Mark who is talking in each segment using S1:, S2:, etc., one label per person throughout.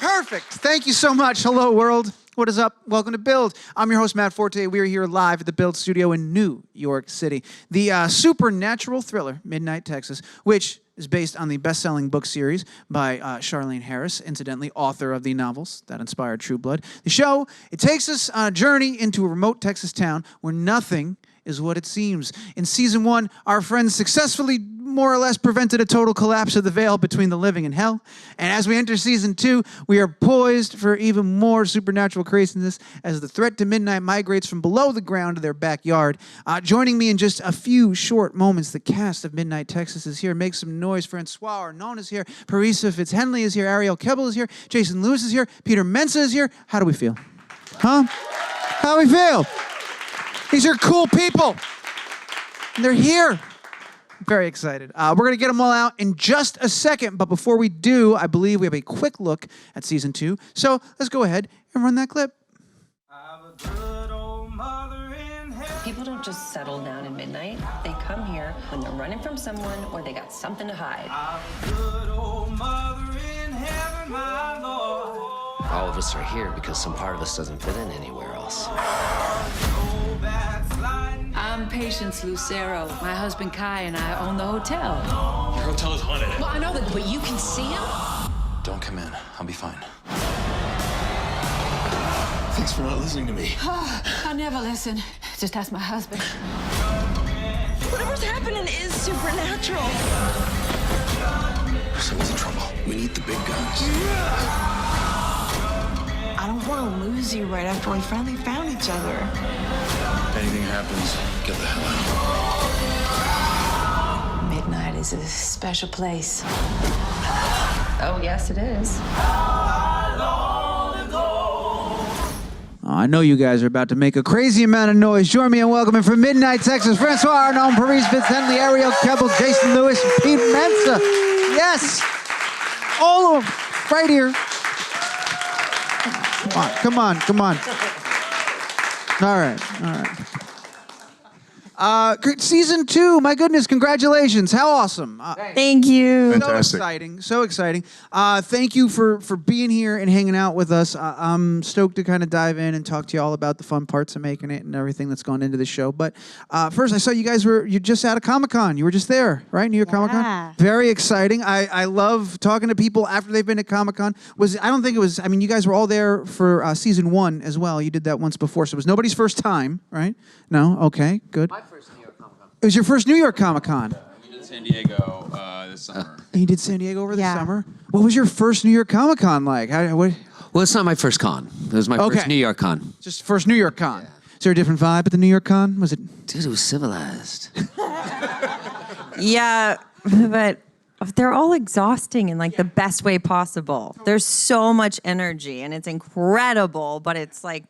S1: Perfect. Thank you so much. Hello, world. What is up? Welcome to Build. I'm your host, Matt Forte. We are here live at the Build studio in New York City. The supernatural thriller, Midnight Texas, which is based on the best-selling book series by Charlaine Harris, incidentally, author of the novels that inspired True Blood. The show, it takes us on a journey into a remote Texas town where nothing is what it seems. In season 1, our friends successfully more or less prevented a total collapse of the veil between the living and hell. And as we enter season 2, we are poised for even more supernatural craziness as the threat to midnight migrates from below the ground to their backyard. Joining me in just a few short moments, the cast of Midnight Texas is here. Make some noise. François Arnaud is here. Parisa Fitz-Henley is here. Arielle Kebbel is here. Jason Lewis is here. Peter Mensah is here. How do we feel? Huh? How do we feel? These are cool people. And they're here. Very excited. We're going to get them all out in just a second. But before we do, I believe we have a quick look at season 2. So let's go ahead and run that clip.
S2: People don't just settle down in midnight. They come here when they're running from someone or they got something to hide.
S3: All of us are here because some part of us doesn't fit in anywhere else.
S4: I'm Patience Lucero. My husband Kai and I own the hotel.
S5: Your hotel is haunted.
S4: Well, I know that, but you can see him?
S5: Don't come in. I'll be fine. Thanks for not listening to me.
S4: I'll never listen. Just ask my husband.
S2: Whatever's happening is supernatural.
S5: Someone's in trouble. We need the big guns.
S6: I don't want to lose you right after we finally found each other.
S5: If anything happens, get the hell out.
S6: Midnight is a special place.
S2: Oh, yes, it is.
S1: I know you guys are about to make a crazy amount of noise. Join me in welcoming from Midnight Texas, François Arnaud, Parisa Fitz-Henley, Arielle Kebbel, Jason Lewis, and Pete Mensah. Yes! All of them, right here. Come on. All right. Season 2, my goodness, congratulations. How awesome.
S6: Thank you.
S7: Fantastic.
S1: So exciting. Thank you for being here and hanging out with us. I'm stoked to kind of dive in and talk to you all about the fun parts of making it and everything that's gone into the show. But first, I saw you guys you're just out of Comic-Con. You were just there, right? New York Comic-Con? Very exciting. I love talking to people after they've been at Comic-Con. You guys were all there for season 1 as well. You did that once before, so it was nobody's first time, right? No? Okay, good. It was your first New York Comic-Con.
S8: We did San Diego this summer.
S1: And you did San Diego over the summer? What was your first New York Comic-Con like?
S3: Well, it's not my first con. It was my first New York con.
S1: Just first New York Con. Yeah. Is there a different vibe at the New York Con? Was it?
S3: Dude, it was civilized.
S9: Yeah, but they're all exhausting in like the best way possible. There's so much energy and it's incredible, but it's like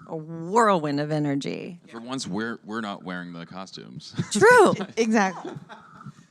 S9: a whirlwind of energy.
S8: For once, we're not wearing the costumes.
S9: True.
S6: Exactly.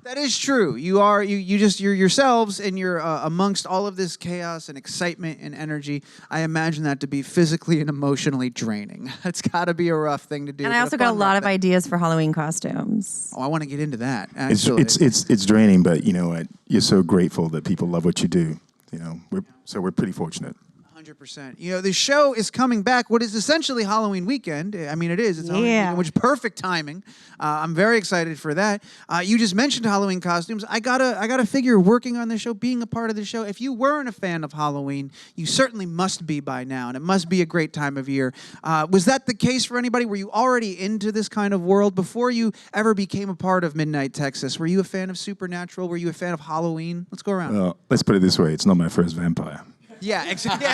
S1: That is true. You're yourselves, and you're amongst all of this chaos and excitement and energy. I imagine that to be physically and emotionally draining. It's got to be a rough thing to do.
S9: And I also got a lot of ideas for Halloween costumes.
S1: Oh, I want to get into that.
S7: It's draining, but you know what? You're so grateful that people love what you do. You know, we're pretty fortunate.
S1: 100%. You know, the show is coming back. What is essentially Halloween weekend? I mean, it is. It's Halloween weekend, which is perfect timing. I'm very excited for that. You just mentioned Halloween costumes. I gotta figure, working on this show, being a part of the show. If you weren't a fan of Halloween, you certainly must be by now, and it must be a great time of year. Was that the case for anybody? Were you already into this kind of world before you ever became a part of Midnight Texas? Were you a fan of Supernatural? Were you a fan of Halloween? Let's go around.
S7: Well, let's put it this way: it's not my first vampire.
S1: Yeah, exactly.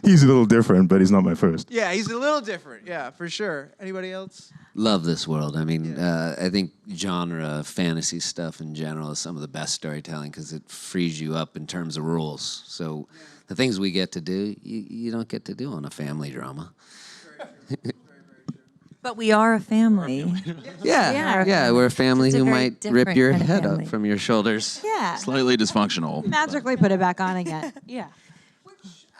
S7: He's a little different, but he's not my first.
S1: Yeah, he's a little different. Yeah, for sure. Anybody else?
S3: Love this world. I mean, I think genre fantasy stuff in general is some of the best storytelling because it frees you up in terms of rules. So the things we get to do, you don't get to do on a family drama.
S9: But we are a family.
S3: Yeah, we're a family
S9: Just a
S3: who
S9: very
S3: might
S9: different
S3: rip your
S9: kind of
S3: head
S9: family.
S3: up from your shoulders.
S6: Yeah.
S8: Slightly dysfunctional.
S6: Magically put it back on again. Yeah.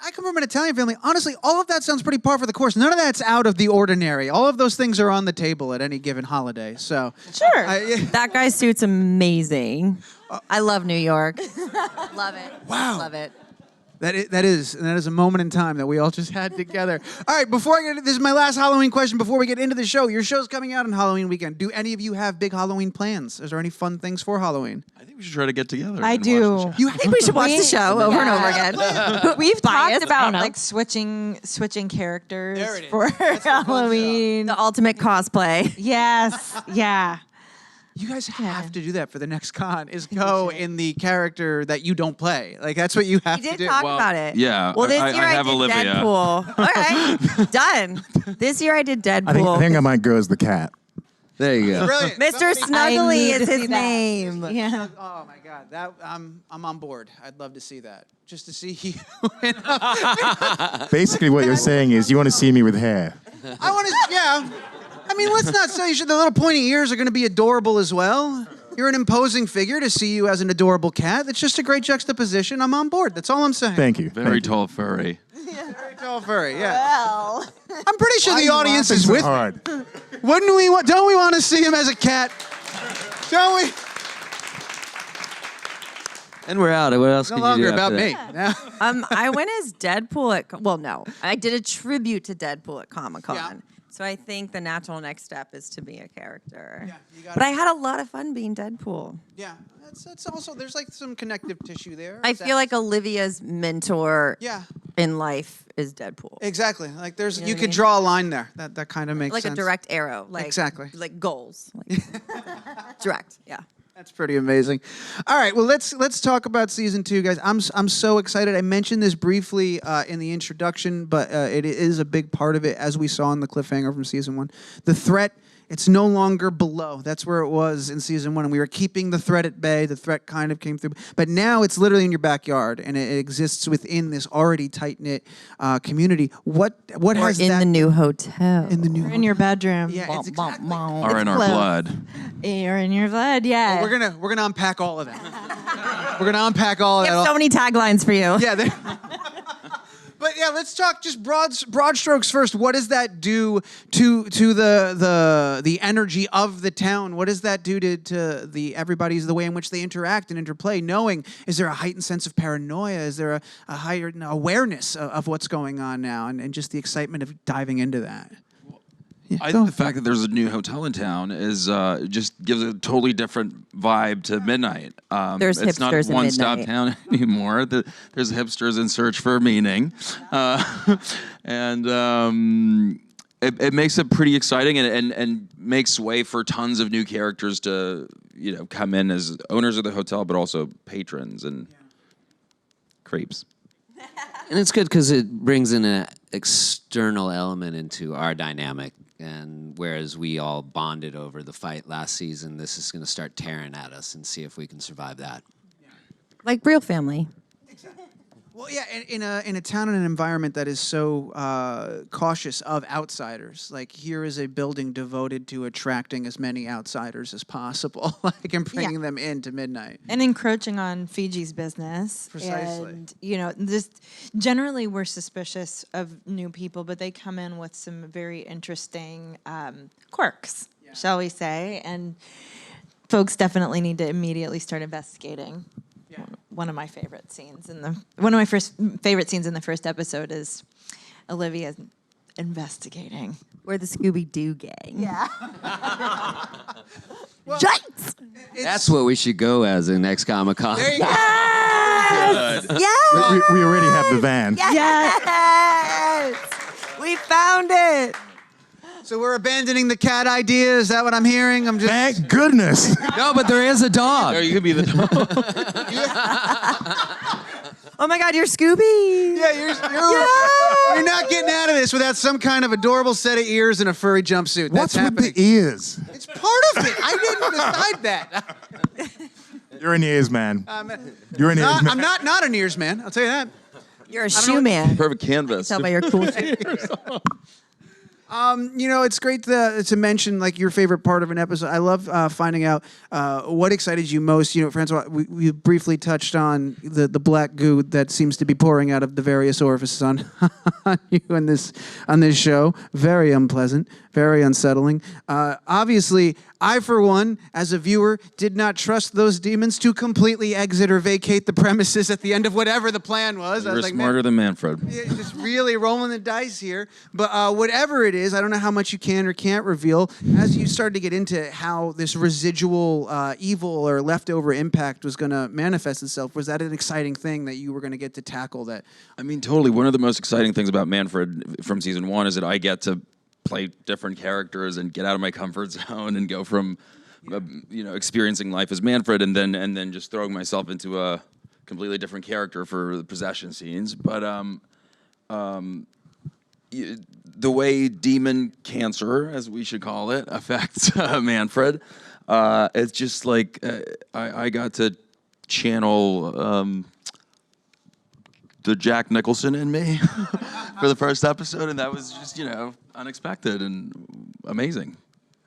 S1: I come from an Italian family. Honestly, all of that sounds pretty par for the course. None of that's out of the ordinary. All of those things are on the table at any given holiday. So
S9: Sure.
S1: yeah.
S9: That guy's suit's amazing. I love New York. Love it.
S1: Wow.
S9: Love it.
S1: That is a moment in time that we all just had together. All right, before I get into this is my last Halloween question before we get into the show. Your show's coming out on Halloween weekend. Do any of you have big Halloween plans? Is there any fun things for Halloween?
S8: I think we should try to get together.
S6: I
S8: and
S6: do.
S8: watch the show.
S1: You
S9: I think we should watch the show over and over again.
S6: We've
S9: Bias?
S6: talked
S9: I
S6: about
S9: don't know.
S6: like switching characters
S1: There it is.
S6: for
S1: That's
S6: Halloween.
S9: The ultimate cosplay.
S6: Yes, yeah.
S1: You guys have to do that for the next con. Is go in the character that you don't play. Like that's what you have
S9: We
S1: to
S9: did
S1: do.
S9: talk
S8: Well,
S9: about it.
S8: yeah,
S9: Well, this
S8: I
S9: year I,
S8: have
S9: did
S8: Olivia.
S9: Deadpool. All right, done. This year I did Deadpool.
S7: I think I might go as the cat.
S3: There you go.
S1: Brilliant.
S9: Mr.
S1: Somebody-
S9: Snuggly
S6: need
S9: is
S6: to see
S9: his
S6: that.
S9: name.
S6: Yeah.
S1: Oh my God, that I'm on board. I'd love to see that. Just to see you.
S7: Basically, what you're saying is you want to see me with hair.
S1: I want to. Yeah. I mean, let's not say the little pointy ears are going to be adorable as well. You're an imposing figure. To see you as an adorable cat, it's just a great juxtaposition. I'm on board. That's all I'm saying.
S7: Thank you.
S8: Very tall furry.
S1: Very tall furry. Yeah.
S6: Well,
S1: I'm pretty sure the audience is
S7: so
S1: with.
S7: hard.
S1: Wouldn't we? Don't we want to see him as a cat? Don't we?
S3: And we're out. What else
S1: No
S3: can you do
S1: longer about
S3: after
S1: me.
S3: that?
S1: Yeah.
S9: I went as Deadpool no. I did a tribute to Deadpool at Comic-Con.
S1: Yeah.
S9: So I think the natural next step is to be a character.
S1: Yeah, you gotta-
S9: But I had a lot of fun being Deadpool.
S1: Yeah. That's also there's like some connective tissue there.
S9: I feel like Olivia's mentor
S1: Yeah.
S9: in life is Deadpool.
S1: Exactly. Like there's
S9: know
S1: you
S9: what I
S1: could
S9: mean?
S1: draw a line there. That kind of makes
S9: Like
S1: sense.
S9: a direct arrow. Like,
S1: Exactly.
S9: Like goals. Like, direct, yeah.
S1: That's pretty amazing. All right, well let's talk about season 2, guys. I'm so excited. I mentioned this briefly in the introduction, but it is a big part of it, as we saw in the cliffhanger from season 1. The threat, it's no longer below. That's where it was in season 1, and we were keeping the threat at bay. The threat kind of came through, but now it's literally in your backyard, and it exists within this already tight knit community. What
S9: Or
S1: has
S9: in
S1: that
S9: the new hotel.
S1: in the new
S6: in your bedroom.
S1: Yeah, it's exactly.
S8: Are in our
S6: close.
S8: blood.
S6: Or in your blood, yeah.
S1: We're gonna unpack all of that. We're gonna unpack all of
S9: We
S1: that.
S9: have so many taglines for you.
S1: Yeah. But yeah, let's talk just broad strokes first. What does that do to the energy of the town? What does that do to the way in which they interact and interplay? Knowing, is there a heightened sense of paranoia? Is there a higher awareness of what's going on now, and just the excitement of diving into that?
S8: I think the fact that there's a new hotel in town is just gives a totally different vibe to Midnight.
S9: There's
S8: it's not
S9: hipsters in
S8: one-stop
S9: Midnight.
S8: town anymore. There's hipsters in search for meaning, and it makes it pretty exciting and makes way for tons of new characters to come in as owners of the hotel, but also patrons and creeps.
S3: And it's good because it brings in an external element into our dynamic. And whereas we all bonded over the fight last season, this is going to start tearing at us and see if we can survive that.
S9: Like real family.
S1: Well, yeah, in a town and an environment that is so cautious of outsiders. Like, here is a building devoted to attracting as many outsiders as possible, like, and bringing them into Midnight.
S6: And encroaching on Fiji's business.
S1: Precisely.
S6: And, this generally we're suspicious of new people, but they come in with some very interesting quirks, shall we say. And folks definitely need to immediately start investigating. Yeah. One of my favorite scenes in the first episode is Olivia investigating.
S9: We're the Scooby-Doo gang.
S6: Yeah.
S9: Yikes!
S3: That's what we should go as in next Comic-Con.
S1: There you go.
S9: Yes! Yes!
S7: We already have the van.
S9: Yes! We found it!
S1: So we're abandoning the cat idea. Is that what I'm hearing? I'm just.
S7: Thank goodness.
S3: No, but there is a dog.
S8: Or you could be the dog.
S9: Oh my God, you're Scooby!
S1: Yeah, you're not getting out of this without some kind of adorable set of ears and a furry jumpsuit.
S7: What's
S1: That's happening.
S7: with the ears?
S1: It's part of it. I didn't decide that.
S7: You're an ears man. You're an ears man.
S1: I'm not an ears man. I'll tell you that.
S9: You're a shoe man.
S8: Perfect canvas.
S9: Tell by your cool shoes.
S1: It's great to mention like your favorite part of an episode. I love finding out what excited you most. Francois, we briefly touched on the black goo that seems to be pouring out of the various orifices on you on this show. Very unpleasant, very unsettling. Obviously, I, for one, as a viewer, did not trust those demons to completely exit or vacate the premises at the end of whatever the plan was.
S8: You're
S1: I was like,
S8: smarter than Manfred.
S1: yeah, just really rolling the dice here. But whatever it is, I don't know how much you can or can't reveal. As you started to get into how this residual evil or leftover impact was going to manifest itself, was that an exciting thing that you were going to get to tackle? That
S8: I mean, totally. One of the most exciting things about Manfred from season 1 is that I get to play different characters and get out of my comfort zone and go from, experiencing life as Manfred and then just throwing myself into a completely different character for the possession scenes. But the way demon cancer, as we should call it, affects Manfred, it's just like I got to channel the Jack Nicholson in me for the first episode, and that was just, unexpected and amazing.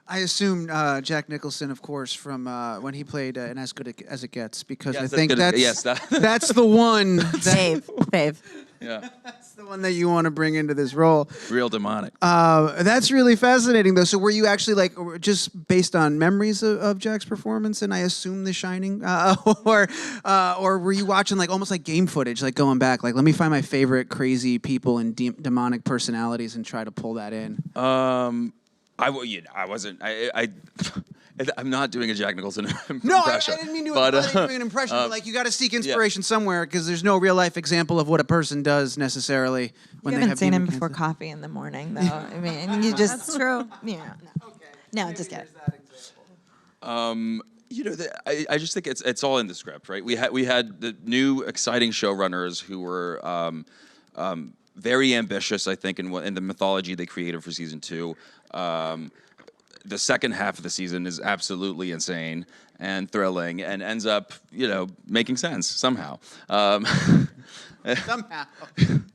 S1: I assume Jack Nicholson, of course, from when he played in As Good As It Gets, because
S8: Yes,
S1: I
S8: As
S1: think
S8: Good as-
S1: that's the one.
S9: Fave.
S8: Yeah,
S1: That's the one that you want to bring into this role.
S8: real demonic.
S1: That's really fascinating, though. So were you actually just based on memories of Jack's performance, and I assume The Shining, or were you watching almost like game footage, going back, let me find my favorite crazy people and demonic personalities and try to pull that in?
S8: I wasn't. I'm not doing a Jack Nicholson impression.
S1: No, I didn't mean to doing an impression. But you got to seek inspiration somewhere because there's no real life example of what a person does necessarily when
S6: You
S1: they
S6: haven't
S1: have
S6: seen him
S1: demon
S6: before
S1: cancer.
S6: coffee in the morning, though. I mean, you just...
S9: That's true.
S6: Yeah. No, just get it.
S8: I just think it's all in the script, right? We had the new exciting showrunners who were very ambitious, I think, in the mythology they created for season 2. The second half of the season is absolutely insane and thrilling, and ends up, making sense somehow.
S1: Somehow.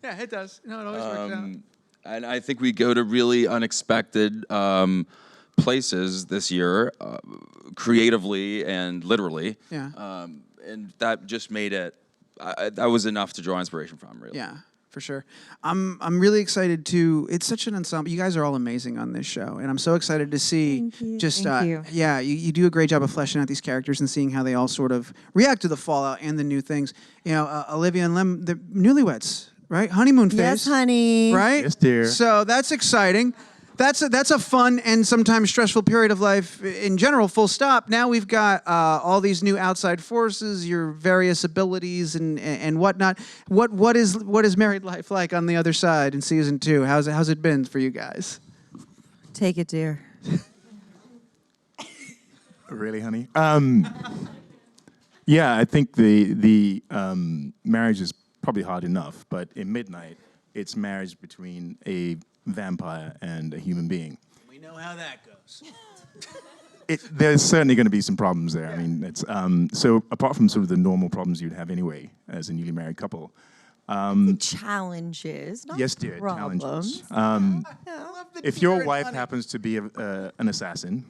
S1: Yeah, it does. No, it always works out.
S8: And I think we go to really unexpected places this year, creatively and literally.
S1: Yeah.
S8: And that just made it. That was enough to draw inspiration from, really.
S1: Yeah, for sure. I'm really excited to. It's such an ensemble. You guys are all amazing on this show, and I'm so excited to see.
S6: Thank you.
S1: Yeah, you do a great job of fleshing out these characters and seeing how they all sort of react to the fallout and the new things. Olivia and Lem, the newlyweds, right? Honeymoon phase.
S9: Yes, honey.
S1: Right?
S7: Yes, dear.
S1: So that's exciting. That's a fun and sometimes stressful period of life in general, full stop. Now we've got all these new outside forces, your various abilities and whatnot. What is married life like on the other side in season 2? How's it been for you guys?
S9: Take it, dear.
S7: Really, honey? Yeah, I think the marriage is probably hard enough, but in Midnight, it's marriage between a vampire and a human being.
S1: We know how that goes.
S7: There's certainly going to be some problems there. I mean, it's so apart from sort of the normal problems you'd have anyway as a newly married couple.
S9: Challenges, not
S7: Yes, dear,
S9: problems.
S7: challenges. If your wife happens to be an assassin,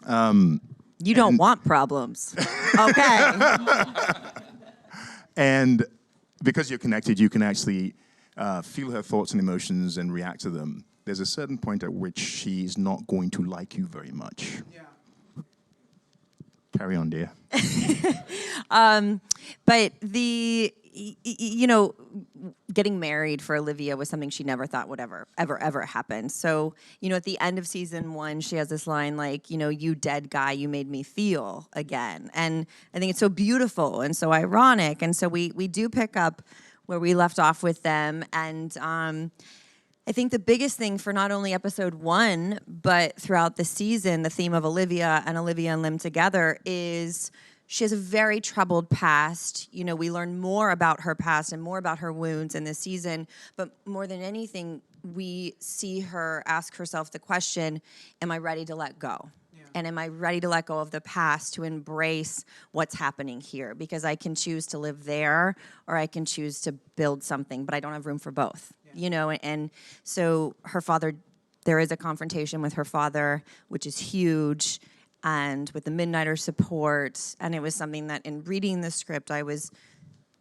S9: You don't want problems. Okay.
S7: and because you're connected, you can actually feel her thoughts and emotions and react to them. There's a certain point at which she's not going to like you very much.
S1: Yeah.
S7: Carry on, dear.
S9: But getting married for Olivia was something she never thought would ever happen. So, at the end of season 1, she has this line like, you dead guy, you made me feel again. And I think it's so beautiful and so ironic. And so we do pick up where we left off with them. And I think the biggest thing for not only episode 1, but throughout the season, the theme of Olivia and Lem together is she has a very troubled past. We learn more about her past and more about her wounds in this season. But more than anything, we see her ask herself the question, am I ready to let go? And am I ready to let go of the past to embrace what's happening here? Because I can choose to live there or I can choose to build something, but I don't have room for both, And so her father there is a confrontation with her father, which is huge, and with the Midnighter support. And it was something that in reading the script, I was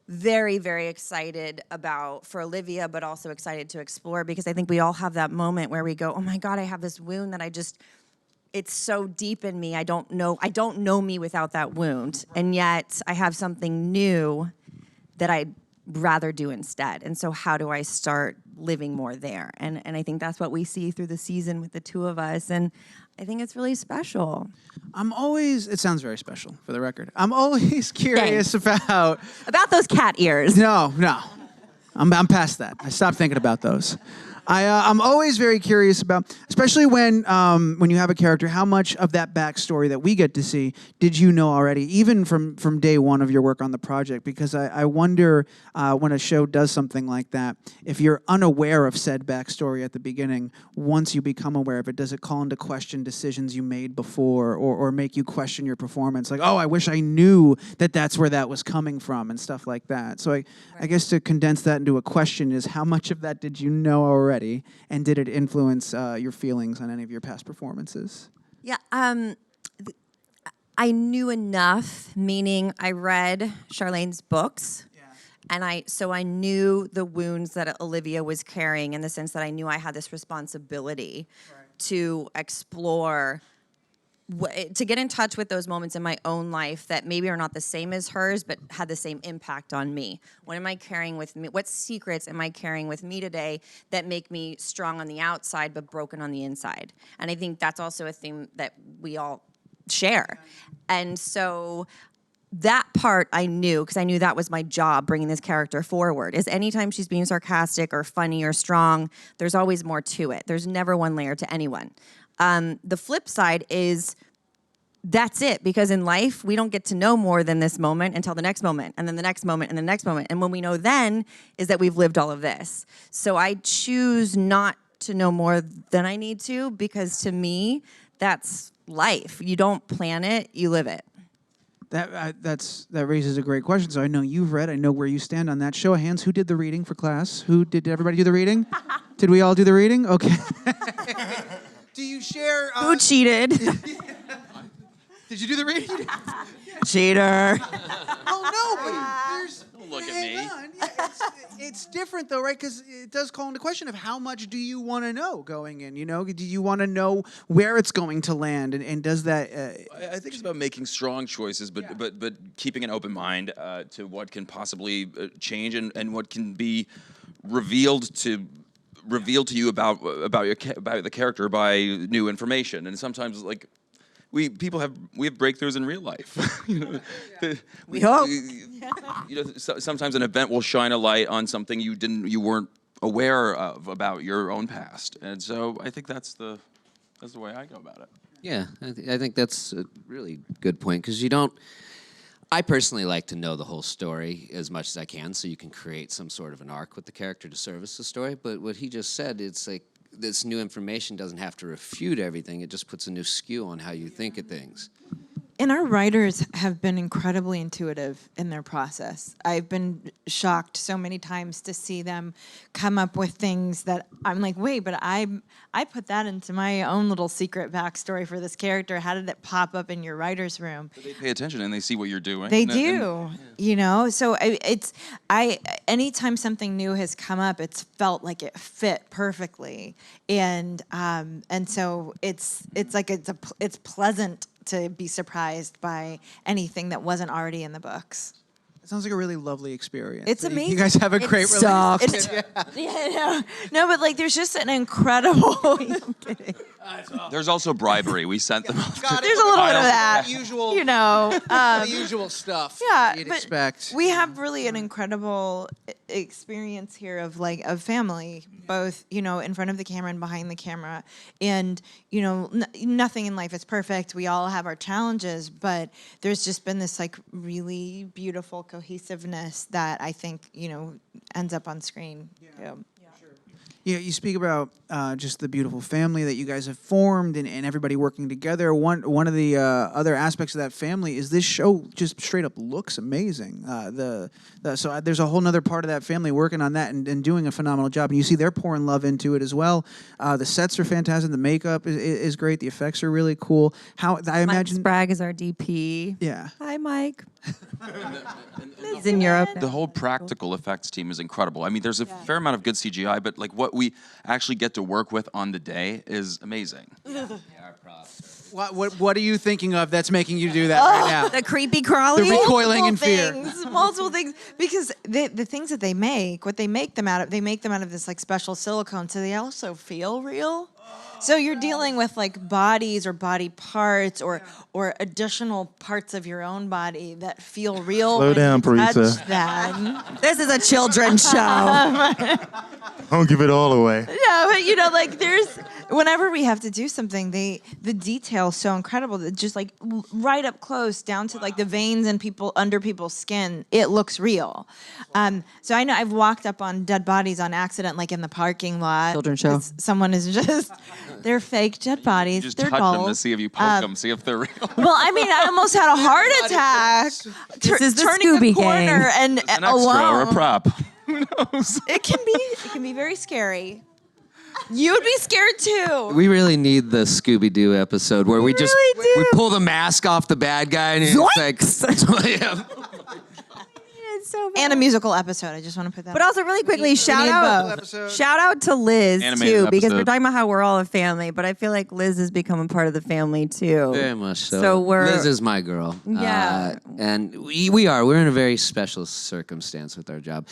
S9: very, very excited about for Olivia, but also excited to explore, because I think we all have that moment where we go, oh my God, I have this wound that it's so deep in me. I don't know me without that wound. And yet I have something new that I'd rather do instead. And so how do I start living more there? And I think that's what we see through the season with the two of us. And I think it's really special.
S1: It sounds very special, for the record. I'm always curious about
S9: those cat ears.
S1: No. I'm past that. I stopped thinking about those. I'm always very curious about, especially when you have a character, how much of that backstory that we get to see did you know already, even from day one of your work on the project? Because I wonder when a show does something like that, if you're unaware of said backstory at the beginning, once you become aware of it, does it call into question decisions you made before, or make you question your performance? Like, oh, I wish I knew that that's where that was coming from, and stuff like that. So I guess to condense that into a question is, how much of that did you know already? And did it influence your feelings on any of your past performances?
S9: Yeah, I knew enough, meaning I read Charlaine's books, and I knew the wounds that Olivia was carrying, in the sense that I knew I had this responsibility to explore, to get in touch with those moments in my own life that maybe are not the same as hers, but had the same impact on me. What am I carrying with me? What secrets am I carrying with me today that make me strong on the outside but broken on the inside? And I think that's also a theme that we all share. And so that part I knew, because I knew that was my job, bringing this character forward, is anytime she's being sarcastic or funny or strong, there's always more to it. There's never one layer to anyone. The flip side is that's it, because in life, we don't get to know more than this moment until the next moment, and then the next moment, and the next moment. And when we know then is that we've lived all of this. So I choose not to know more than I need to, because to me, that's life. You don't plan it, you live it.
S1: That raises a great question. So I know you've read. I know where you stand on that. Show of hands, who did the reading for class? Did everybody do the reading? Did we all do the reading? Okay. Do you share...
S9: Who cheated?
S1: Did you do the reading?
S9: Cheater.
S1: Oh, no, but there's...
S8: Don't look at
S1: hang
S8: me.
S1: on. Yeah, it's different, though, right? Because it does call into question of how much do you want to know going in, you know? Do you want to know where it's going to land? And does that...
S8: I think it's about making strong choices, but keeping an open mind to what can possibly change and what can be revealed to you about the character by new information. And sometimes, like, we have breakthroughs in real life.
S9: We hope.
S8: Sometimes an event will shine a light on something you weren't aware of about your own past. And so I think that's the way I go about it.
S3: Yeah, I think that's a really good point, because I personally like to know the whole story as much as I can, so you can create some sort of an arc with the character to service the story. But what he just said, it's like this new information doesn't have to refute everything. It just puts a new skew on how you think of things.
S6: And our writers have been incredibly intuitive in their process. I've been shocked so many times to see them come up with things that I'm like, wait, but I put that into my own little secret backstory for this character. How did it pop up in your writer's room?
S8: But they pay attention and they see what you're doing.
S6: They do, you know? So anytime something new has come up, it's felt like it fit perfectly. And so it's pleasant to be surprised by anything that wasn't already in the books.
S1: It sounds like a really lovely experience.
S6: It's amazing.
S1: You guys have a great relationship.
S6: No, but like there's just an incredible... I'm kidding.
S8: There's also bribery. We sent them.
S6: There's a little bit of that.
S1: Usual,
S6: you know.
S1: the usual stuff.
S6: Yeah,
S1: you'd
S6: but
S1: expect.
S6: we have really an incredible experience here of family, both in front of the camera and behind the camera, and nothing in life is perfect. We all have our challenges, but there's just been this really beautiful cohesiveness that I think ends up on screen. Yeah.
S1: You speak about just the beautiful family that you guys have formed and everybody working together. One of the other aspects of that family is this show just straight up looks amazing. So there's a whole nother part of that family working on that and doing a phenomenal job. And you see they're pouring love into it as well. The sets are fantastic. The makeup is great. The effects are really cool. I imagine
S9: Mike Sprague is our DP.
S1: Yeah.
S9: Hi, Mike. He's in Europe.
S8: The whole practical effects team is incredible. I mean, there's a fair amount of good CGI, but like what we actually get to work with on the day is amazing.
S1: What are you thinking of that's making you do that right now?
S9: The creepy crawly.
S1: The recoiling in fear.
S6: Multiple things, because the things that they make, what they make them out of this like special silicone, so they also feel real. So you're dealing with like bodies or body parts or additional parts of your own body that feel real.
S7: Slow down, Parisa.
S6: Touch them.
S9: This is a children's show.
S7: Don't give it all away.
S6: Yeah, but like whenever we have to do something, the detail is so incredible that just like right up close down to like the veins and under people's skin, it looks real. So I know I've walked up on dead bodies on accident, like in the parking lot.
S9: Children's show.
S6: Someone is just, they're fake dead bodies.
S8: You just
S6: they're
S8: touch
S6: dolls.
S8: them to see if you poke them, see if they're real.
S6: Well, I mean, I almost had a heart attack.
S9: This is the
S6: turning
S9: Scooby
S6: the corner
S9: Gang.
S6: and
S8: An extra
S6: alone.
S8: or a prop. Who knows?
S6: It can be very scary. You would be scared too.
S3: We really need the Scooby-Doo episode where we
S6: really do.
S3: we pull the mask off the bad guy and he's like, yeah.
S9: It's so bad.
S6: And a musical episode. I just want to put that.
S9: But also, really quickly, shout
S6: need
S9: out to Liz
S8: Animated
S9: too, because we're
S8: episode.
S9: talking about how we're all a family. But I feel like Liz has become a part of the family too.
S3: Very much so.
S9: So
S3: Liz is my girl.
S9: Yeah.
S3: And we're in a very special circumstance with our job.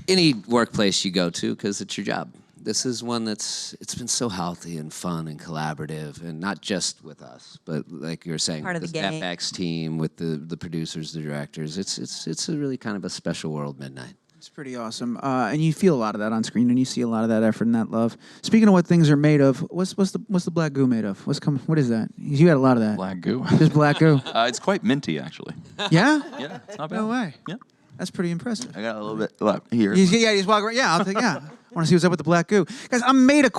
S3: Any workplace you go to, because it's your job. This is one it's been so healthy and fun and collaborative, and not just with us, but like you were saying,
S9: Part of
S3: with
S9: the
S3: this
S9: gang.
S3: FX team, with the producers, the directors. It's a really kind of a special world, Midnight.
S1: It's pretty awesome, and you feel a lot of that on screen, and you see a lot of that effort and that love. Speaking of what things are made of, what's the black goo made of? What is that? You got a lot of that.
S8: Black goo.
S1: Just black goo.
S8: It's quite minty, actually.
S1: Yeah?
S8: Yeah, it's not bad.
S1: No way.
S8: Yeah.
S1: That's pretty impressive.
S8: I got a little bit left here.
S1: You just walk around. Yeah, I'll take. Yeah, I want to see what's up with the black goo, guys. I'm made of.